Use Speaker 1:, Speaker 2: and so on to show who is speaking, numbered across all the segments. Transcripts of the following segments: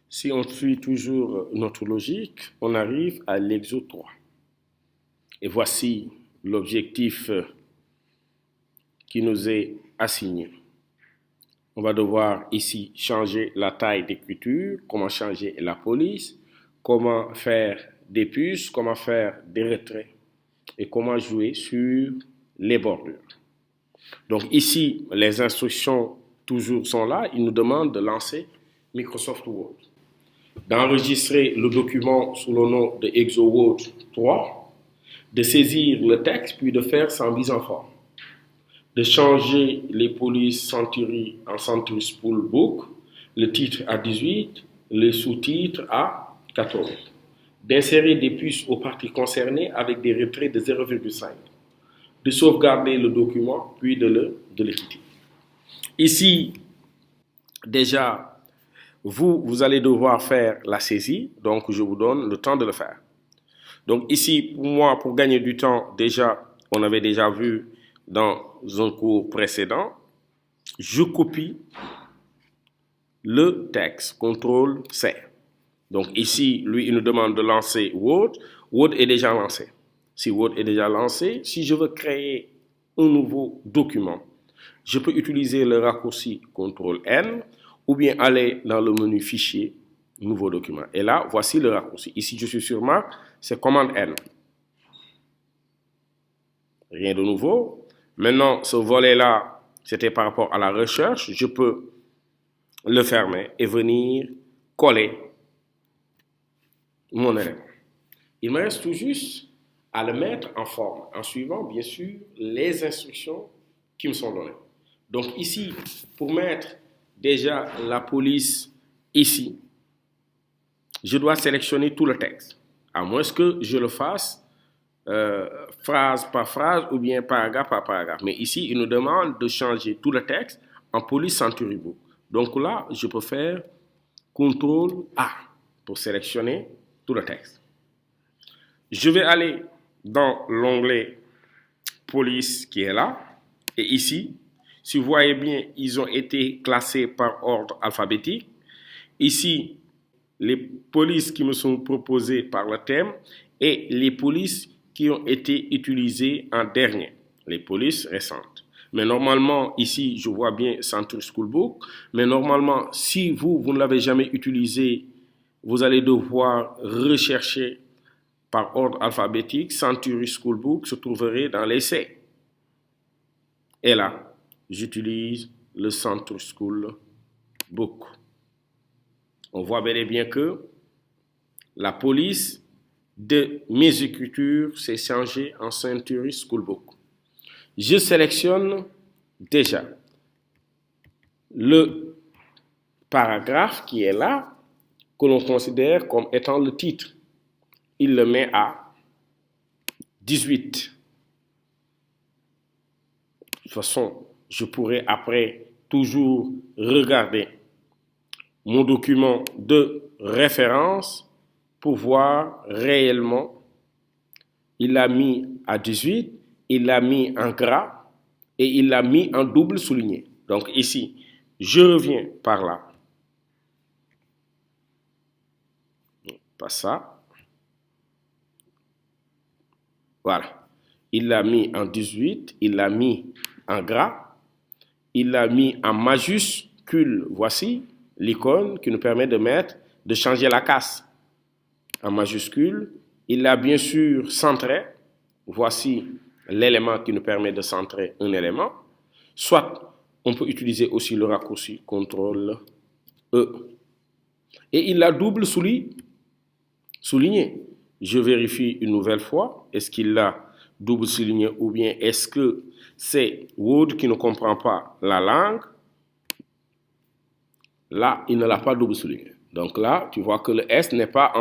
Speaker 1: Si on suit toujours notre logique, on arrive à l'exo 3. Et voici l'objectif qui nous est assigné. On va devoir ici changer la taille d'écriture, comment changer la police, comment faire des puces, comment faire des retraits et comment jouer sur les bordures. Donc ici, les instructions toujours sont là. Il nous demande de lancer Microsoft Word, d'enregistrer le document sous le nom de ExoWord 3, de saisir le texte puis de faire sa mise en forme, de changer les polices Century en Century Spoolbook, le titre à 18, les sous-titres à 14, d'insérer des puces aux parties concernées avec des retraits de 0,5, de sauvegarder le document puis de le quitter. Ici, déjà, vous allez devoir faire la saisie, donc je vous donne le temps de le faire. Donc ici, pour moi, pour gagner du temps, déjà, on avait déjà vu dans un cours précédent, je copie le texte, CTRL-C. Donc ici, lui, il nous demande de lancer Word. Word est déjà lancé. Si Word est déjà lancé, si je veux créer un nouveau document, je peux utiliser le raccourci CTRL-N ou bien aller dans le menu Fichier, Nouveau document. Et là, voici le raccourci. Ici, je suis sur Mac, c'est commande N. Rien de nouveau. Maintenant, ce volet-là, c'était par rapport à la recherche. Je peux le fermer et venir coller mon élément. Il me reste tout juste à le mettre en forme, en suivant, bien sûr, les instructions qui me sont données. Donc ici, pour mettre déjà la police ici, je dois sélectionner tout le texte, à moins que je le fasse phrase par phrase ou bien paragraphe par paragraphe. Mais ici, il nous demande de changer tout le texte en police Century Book. Donc là, je peux faire CTRL A pour sélectionner tout le texte. Je vais aller dans l'onglet police qui est là. Et ici, si vous voyez bien, ils ont été classés par ordre alphabétique. Ici, les polices qui me sont proposées par le thème et les polices qui ont été utilisées en dernier, les polices récentes. Mais normalement, ici, je vois bien Century Schoolbook, mais normalement, si vous ne l'avez jamais utilisé, vous allez devoir rechercher par ordre alphabétique. Century Schoolbook se trouverait dans l'essai. Et là, j'utilise le Century Schoolbook. On voit bel et bien que la police de mes écritures s'est changée en Century Schoolbook. Je sélectionne déjà le paragraphe qui est là, que l'on considère comme étant le titre. Il le met à 18. De toute façon, je pourrais après toujours regarder mon document de référence pour voir réellement. Il l'a mis à 18, il l'a mis en gras et il l'a mis en double souligné. Donc ici, je reviens par là. Pas ça. Voilà. Il l'a mis en 18, il l'a mis en gras, il l'a mis en majuscule. Voici l'icône qui nous permet de changer la casse en majuscule. Il l'a bien sûr centré. Voici l'élément qui nous permet de centrer un élément. Soit on peut utiliser aussi le raccourci CTRL-E. Et il l'a double souligné. Je vérifie une nouvelle fois. Est-ce qu'il l'a double souligné ou bien est-ce que c'est Word qui ne comprend pas la langue? Là, il ne l'a pas double souligné. Donc là, tu vois que le S n'est pas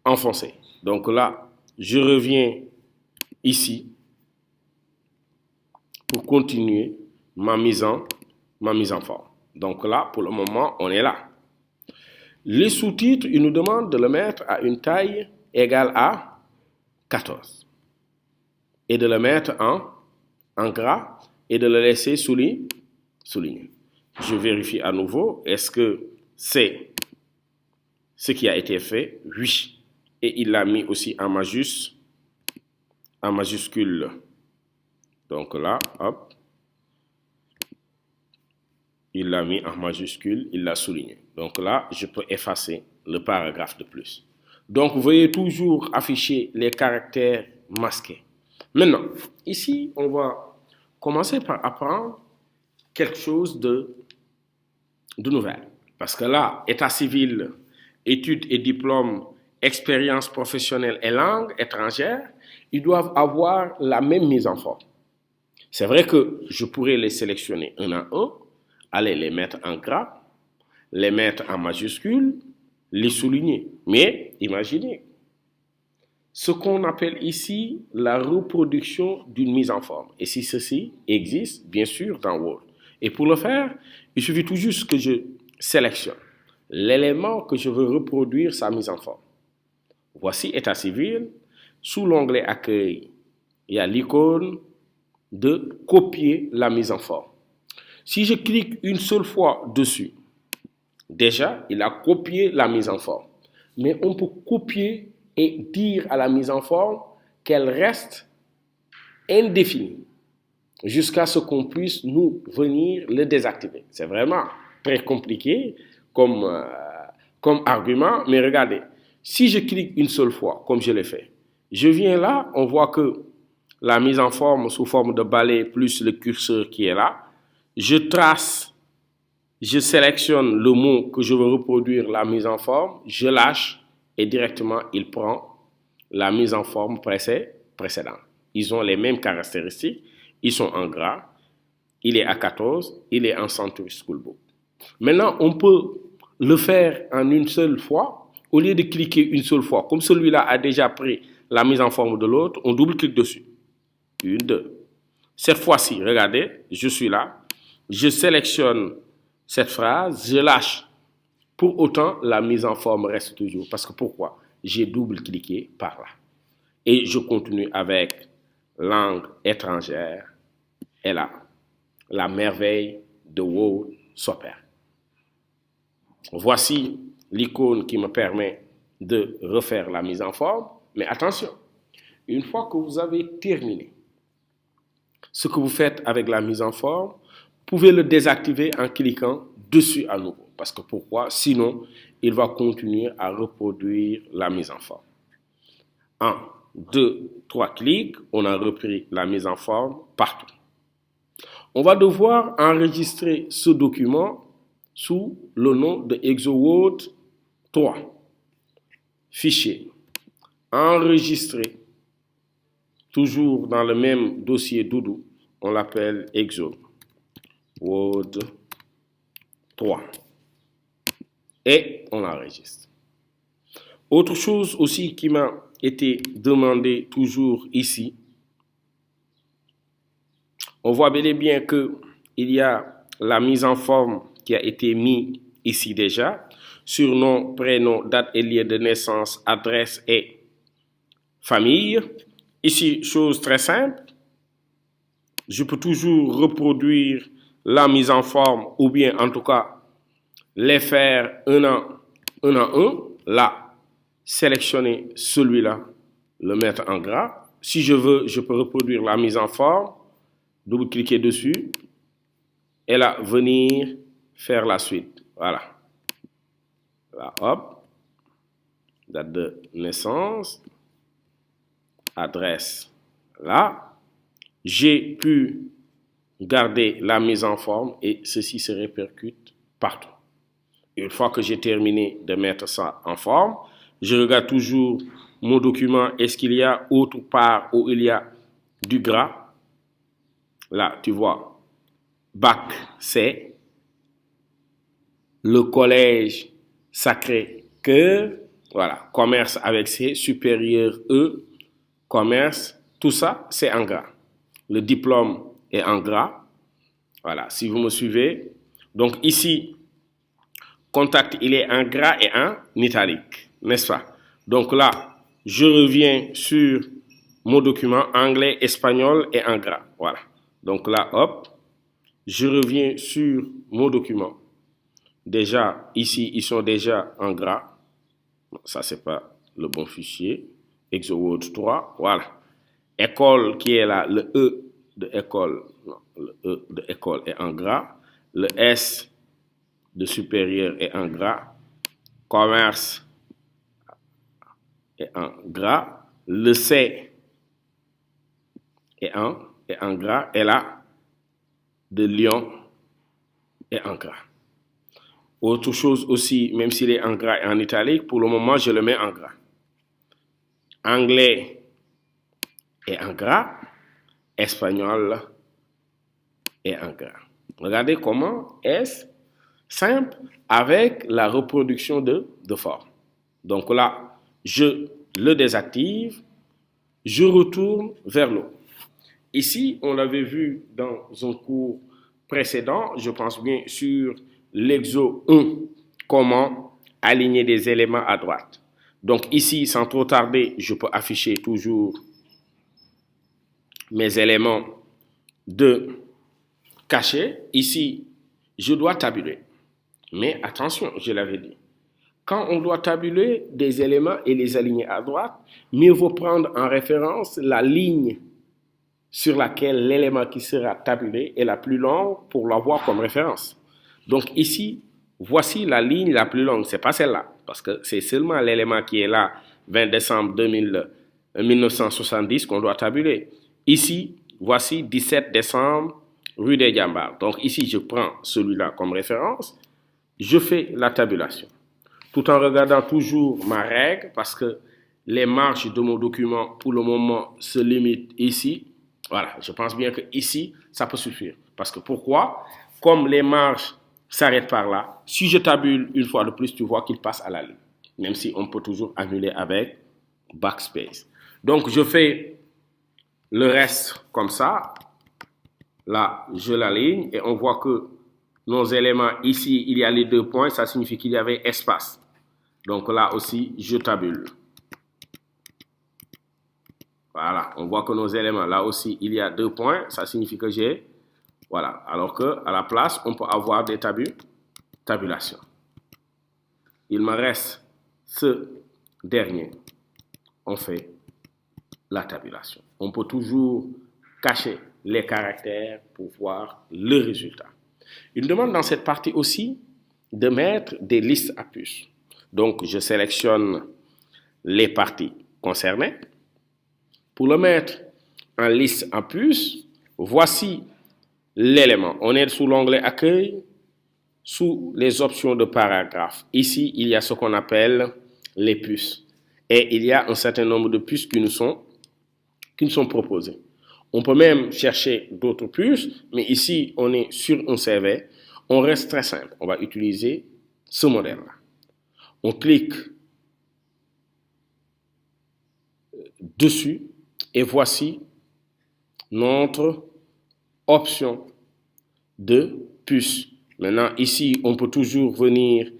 Speaker 1: enfoncé. Donc là, je reviens ici pour continuer ma mise en forme. Donc là, pour le moment, on est là. Les sous-titres, ils nous demandent de le mettre à une taille égale à 14 et de le mettre en gras et de le laisser souligner. Je vérifie à nouveau, est-ce que c'est ce qui a été fait, oui. Et il l'a mis aussi en majuscule. Donc là, hop, il l'a mis en majuscule, il l'a souligné. Donc là, je peux effacer le paragraphe de plus. Donc, vous voyez toujours afficher les caractères masqués. Maintenant, ici, on va commencer par apprendre quelque chose de nouvelle. Parce que là, état civil, études et diplômes, expérience professionnelle et langue étrangère, ils doivent avoir la même mise en forme. C'est vrai que je pourrais les sélectionner un à un, aller les mettre en gras, les mettre en majuscule, les souligner. Mais imaginez, ce qu'on appelle ici la reproduction d'une mise en forme. Et si ceci existe, bien sûr, dans Word. Et pour le faire, il suffit tout juste que je sélectionne l'élément que je veux reproduire sa mise en forme. Voici état civil. Sous l'onglet accueil, il y a l'icône de copier la mise en forme. Si je clique une seule fois dessus, déjà, il a copié la mise en forme. Mais on peut copier et dire à la mise en forme qu'elle reste indéfinie jusqu'à ce qu'on puisse nous venir le désactiver. C'est vraiment très compliqué comme argument, mais regardez, si je clique une seule fois, comme je l'ai fait, je viens là, on voit que la mise en forme sous forme de balai plus le curseur qui est là, je trace, je sélectionne le mot que je veux reproduire, la mise en forme, je lâche et directement il prend la mise en forme précédente. Ils ont les mêmes caractéristiques, ils sont en gras, il est à 14, il est en Century Schoolbook. Maintenant, on peut le faire en une seule fois, au lieu de cliquer une seule fois. Comme celui-là a déjà pris la mise en forme de l'autre, on double-clique dessus. 1, 2. Cette fois-ci, regardez, je suis là, je sélectionne cette phrase, je lâche. Pour autant, la mise en forme reste toujours. Parce que pourquoi? J'ai double-cliqué par là. Et je continue avec langue étrangère. Et là, la merveille de Word s'opère. Voici l'icône qui me permet de refaire la mise en forme. Mais attention, une fois que vous avez terminé ce que vous faites avec la mise en forme, vous pouvez le désactiver en cliquant dessus à nouveau. Parce que pourquoi? Sinon, il va continuer à reproduire la mise en forme. 1, 2, 3 clics, on a repris la mise en forme partout. On va devoir enregistrer ce document sous le nom de ExoWord 3. Fichier. Enregistrer. Toujours dans le même dossier Doudou, on l'appelle ExoWord 3. Et on l'enregistre. Autre chose aussi qui m'a été demandé toujours ici, on voit bel et bien qu'il y a la mise en forme qui a été mise ici déjà, surnom, prénom, date et lieu de naissance, adresse et famille. Ici, chose très simple, je peux toujours reproduire la mise en forme ou bien en tout cas les faire un à un. Là, sélectionner celui-là, le mettre en gras. Si je veux, je peux reproduire la mise en forme, double-cliquer dessus et là, venir faire la suite. Voilà. Là, hop. Date de naissance. Adresse. Là. J'ai pu garder la mise en forme et ceci se répercute partout. Une fois que j'ai terminé de mettre ça en forme, je regarde toujours mon document. Est-ce qu'il y a autre part où il y a du gras? Là, tu vois, bac C, le collège Sacré-Cœur, voilà, commerce avec C, supérieur E, commerce, tout ça, c'est en gras. Le diplôme est en gras. Voilà, si vous me suivez. Donc ici, contact, il est en gras et en italique, n'est-ce pas? Donc là, je reviens sur mon document anglais, espagnol et en gras. Voilà. Donc là, hop, je reviens sur mon document. Déjà, ici, ils sont déjà en gras. Ça, c'est pas le bon fichier. ExoWord 3, voilà. École qui est là, le E de école, non, le E de école est en gras. Le S de supérieur est en gras. Commerce est en gras. Le C est en gras. Et là, de Lyon est en gras. Autre chose aussi, même s'il est en gras et en italique, pour le moment, je le mets en gras. Anglais est en gras. Espagnol est en gras. Regardez comment est-ce simple avec la reproduction de forme. Donc là, je le désactive, je retourne vers l'eau. Ici, on l'avait vu dans un cours précédent, je pense bien sur l'exo 1, comment aligner des éléments à droite. Donc ici, sans trop tarder, je peux afficher toujours mes éléments de cachet. Ici, je dois tabuler. Mais attention, je l'avais dit. Quand on doit tabuler des éléments et les aligner à droite, mieux vaut prendre en référence la ligne sur laquelle l'élément qui sera tabulé est la plus longue pour l'avoir comme référence. Donc ici, voici la ligne la plus longue. Ce n'est pas celle-là, parce que c'est seulement l'élément qui est là, 20 décembre 1970, qu'on doit tabuler. Ici, voici 17 décembre, rue des Diambars. Donc ici, je prends celui-là comme référence. Je fais la tabulation, tout en regardant toujours ma règle, parce que les marges de mon document, pour le moment, se limitent ici. Voilà, je pense bien que ici, ça peut suffire. Parce que pourquoi? Comme les marges s'arrêtent par là, si je tabule une fois de plus, tu vois qu'il passe à la ligne. Même si on peut toujours annuler avec backspace. Donc, je fais le reste comme ça. Là, je l'aligne et on voit que nos éléments, ici, il y a les 2 points, ça signifie qu'il y avait espace. Donc là aussi, je tabule. Voilà, on voit que nos éléments, là aussi, il y a 2 points, ça signifie que j'ai, voilà. Alors qu'à la place, on peut avoir des tabulations. Il me reste ce dernier. On fait la tabulation. On peut toujours cacher les caractères pour voir le résultat. Il me demande dans cette partie aussi de mettre des listes à puces. Donc, je sélectionne les parties concernées. Pour le mettre en liste à puces, voici l'élément. On est sous l'onglet Accueil, sous les options de paragraphe. Ici, il y a ce qu'on appelle les puces. Et il y a un certain nombre de puces qui nous sont proposées. On peut même chercher d'autres puces, mais ici, on est sur un CV. On reste très simple. On va utiliser ce modèle-là. On clique dessus et voici notre option de puce. Maintenant, ici, on peut toujours venir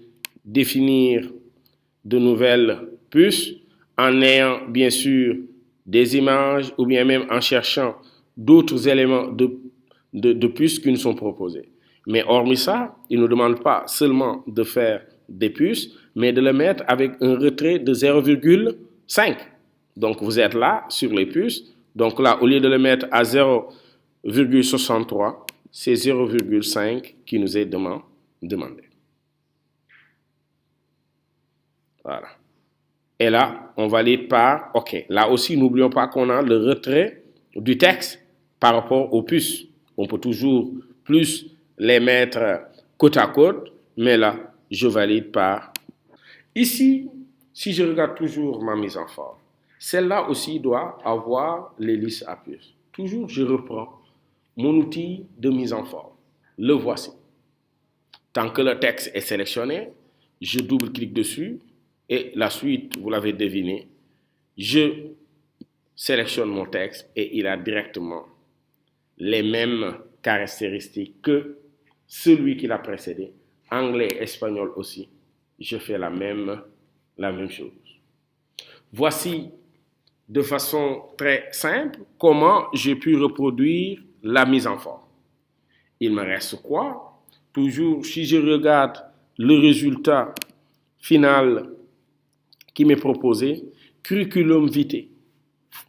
Speaker 1: définir de nouvelles puces en ayant, bien sûr, des images ou bien même en cherchant d'autres éléments de puces qui nous sont proposés. Mais hormis ça, il ne nous demande pas seulement de faire des puces, mais de le mettre avec un retrait de 0,5. Donc, vous êtes là sur les puces. Donc là, au lieu de le mettre à 0,63, c'est 0,5 qui nous est demandé. Voilà. Et là, on valide par OK. Là aussi, n'oublions pas qu'on a le retrait du texte par rapport aux puces. On peut toujours plus les mettre côte à côte, mais là, je valide par. Ici, si je regarde toujours ma mise en forme, celle-là aussi doit avoir les listes à puces. Toujours, je reprends mon outil de mise en forme. Le voici. Tant que le texte est sélectionné, je double-clique dessus et la suite, vous l'avez deviné, je sélectionne mon texte et il a directement les mêmes caractéristiques que celui qui l'a précédé. Anglais, espagnol aussi. Je fais la même chose. Voici de façon très simple comment j'ai pu reproduire la mise en forme. Il me reste quoi? Toujours, si je regarde le résultat final qui m'est proposé, curriculum vitae.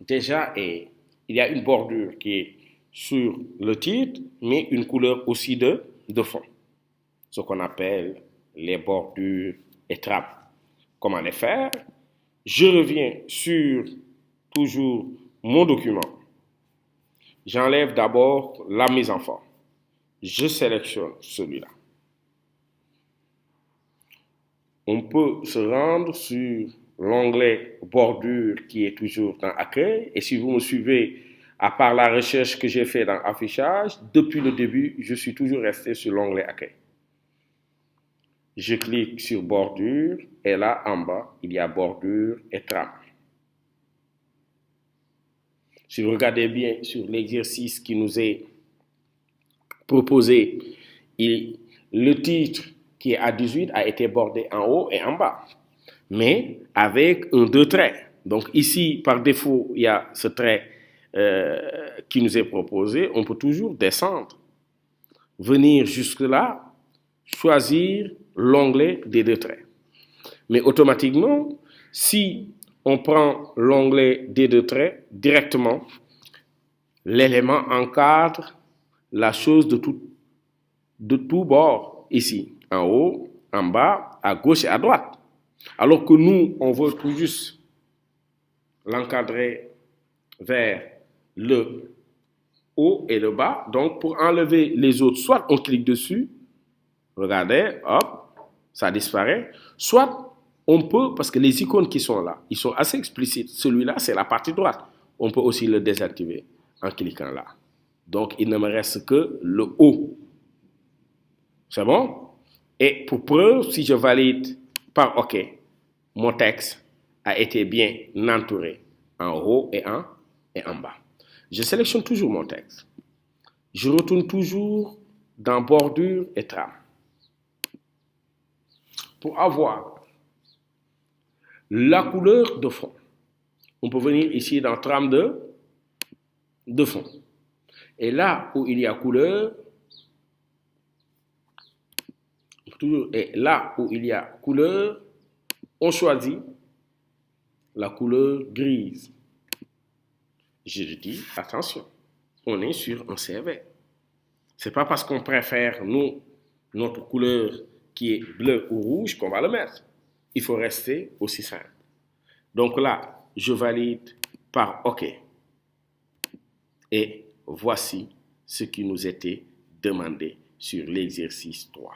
Speaker 1: Déjà, il y a une bordure qui est sur le titre, mais une couleur aussi de fond. Ce qu'on appelle les bordures et trappes. Comment les faire? Je reviens sur toujours mon document. J'enlève d'abord la mise en forme. Je sélectionne celui-là. On peut se rendre sur l'onglet bordure qui est toujours dans Accueil. Et si vous me suivez, à part la recherche que j'ai faite dans Affichage, depuis le début, je suis toujours resté sur l'onglet Accueil. Je clique sur bordure et là en bas, il y a bordure et trame. Si vous regardez bien sur l'exercice qui nous est proposé, le titre qui est à 18 a été bordé en haut et en bas, mais avec deux traits. Donc ici, par défaut, il y a ce trait qui nous est proposé. On peut toujours descendre, venir jusque-là, choisir l'onglet des deux traits. Mais automatiquement, si on prend l'onglet des deux traits directement, l'élément encadre la chose de tout bord, ici, en haut, en bas, à gauche et à droite. Alors que nous, on veut tout juste l'encadrer vers le haut et le bas. Donc, pour enlever les autres, soit on clique dessus, regardez, hop, ça disparaît, soit on peut, parce que les icônes qui sont là, ils sont assez explicites. Celui-là, c'est la partie droite. On peut aussi le désactiver en cliquant là. Donc, il ne me reste que le haut. C'est bon? Et pour preuve, si je valide par OK, mon texte a été bien entouré en haut et en bas. Je sélectionne toujours mon texte. Je retourne toujours dans bordure et trame. Pour avoir la couleur de fond, on peut venir ici dans trame de fond. Et là où il y a couleur, on choisit la couleur grise. Je dis, attention, on est sur un CV. Ce n'est pas parce qu'on préfère, notre couleur qui est bleu ou rouge qu'on va le mettre. Il faut rester aussi simple. Donc là, je valide par OK. Et voici ce qui nous était demandé sur l'exercice 3.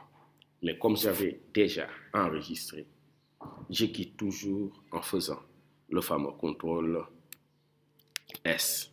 Speaker 1: Mais comme j'avais déjà enregistré, je quitte toujours en faisant le fameux CTRL S.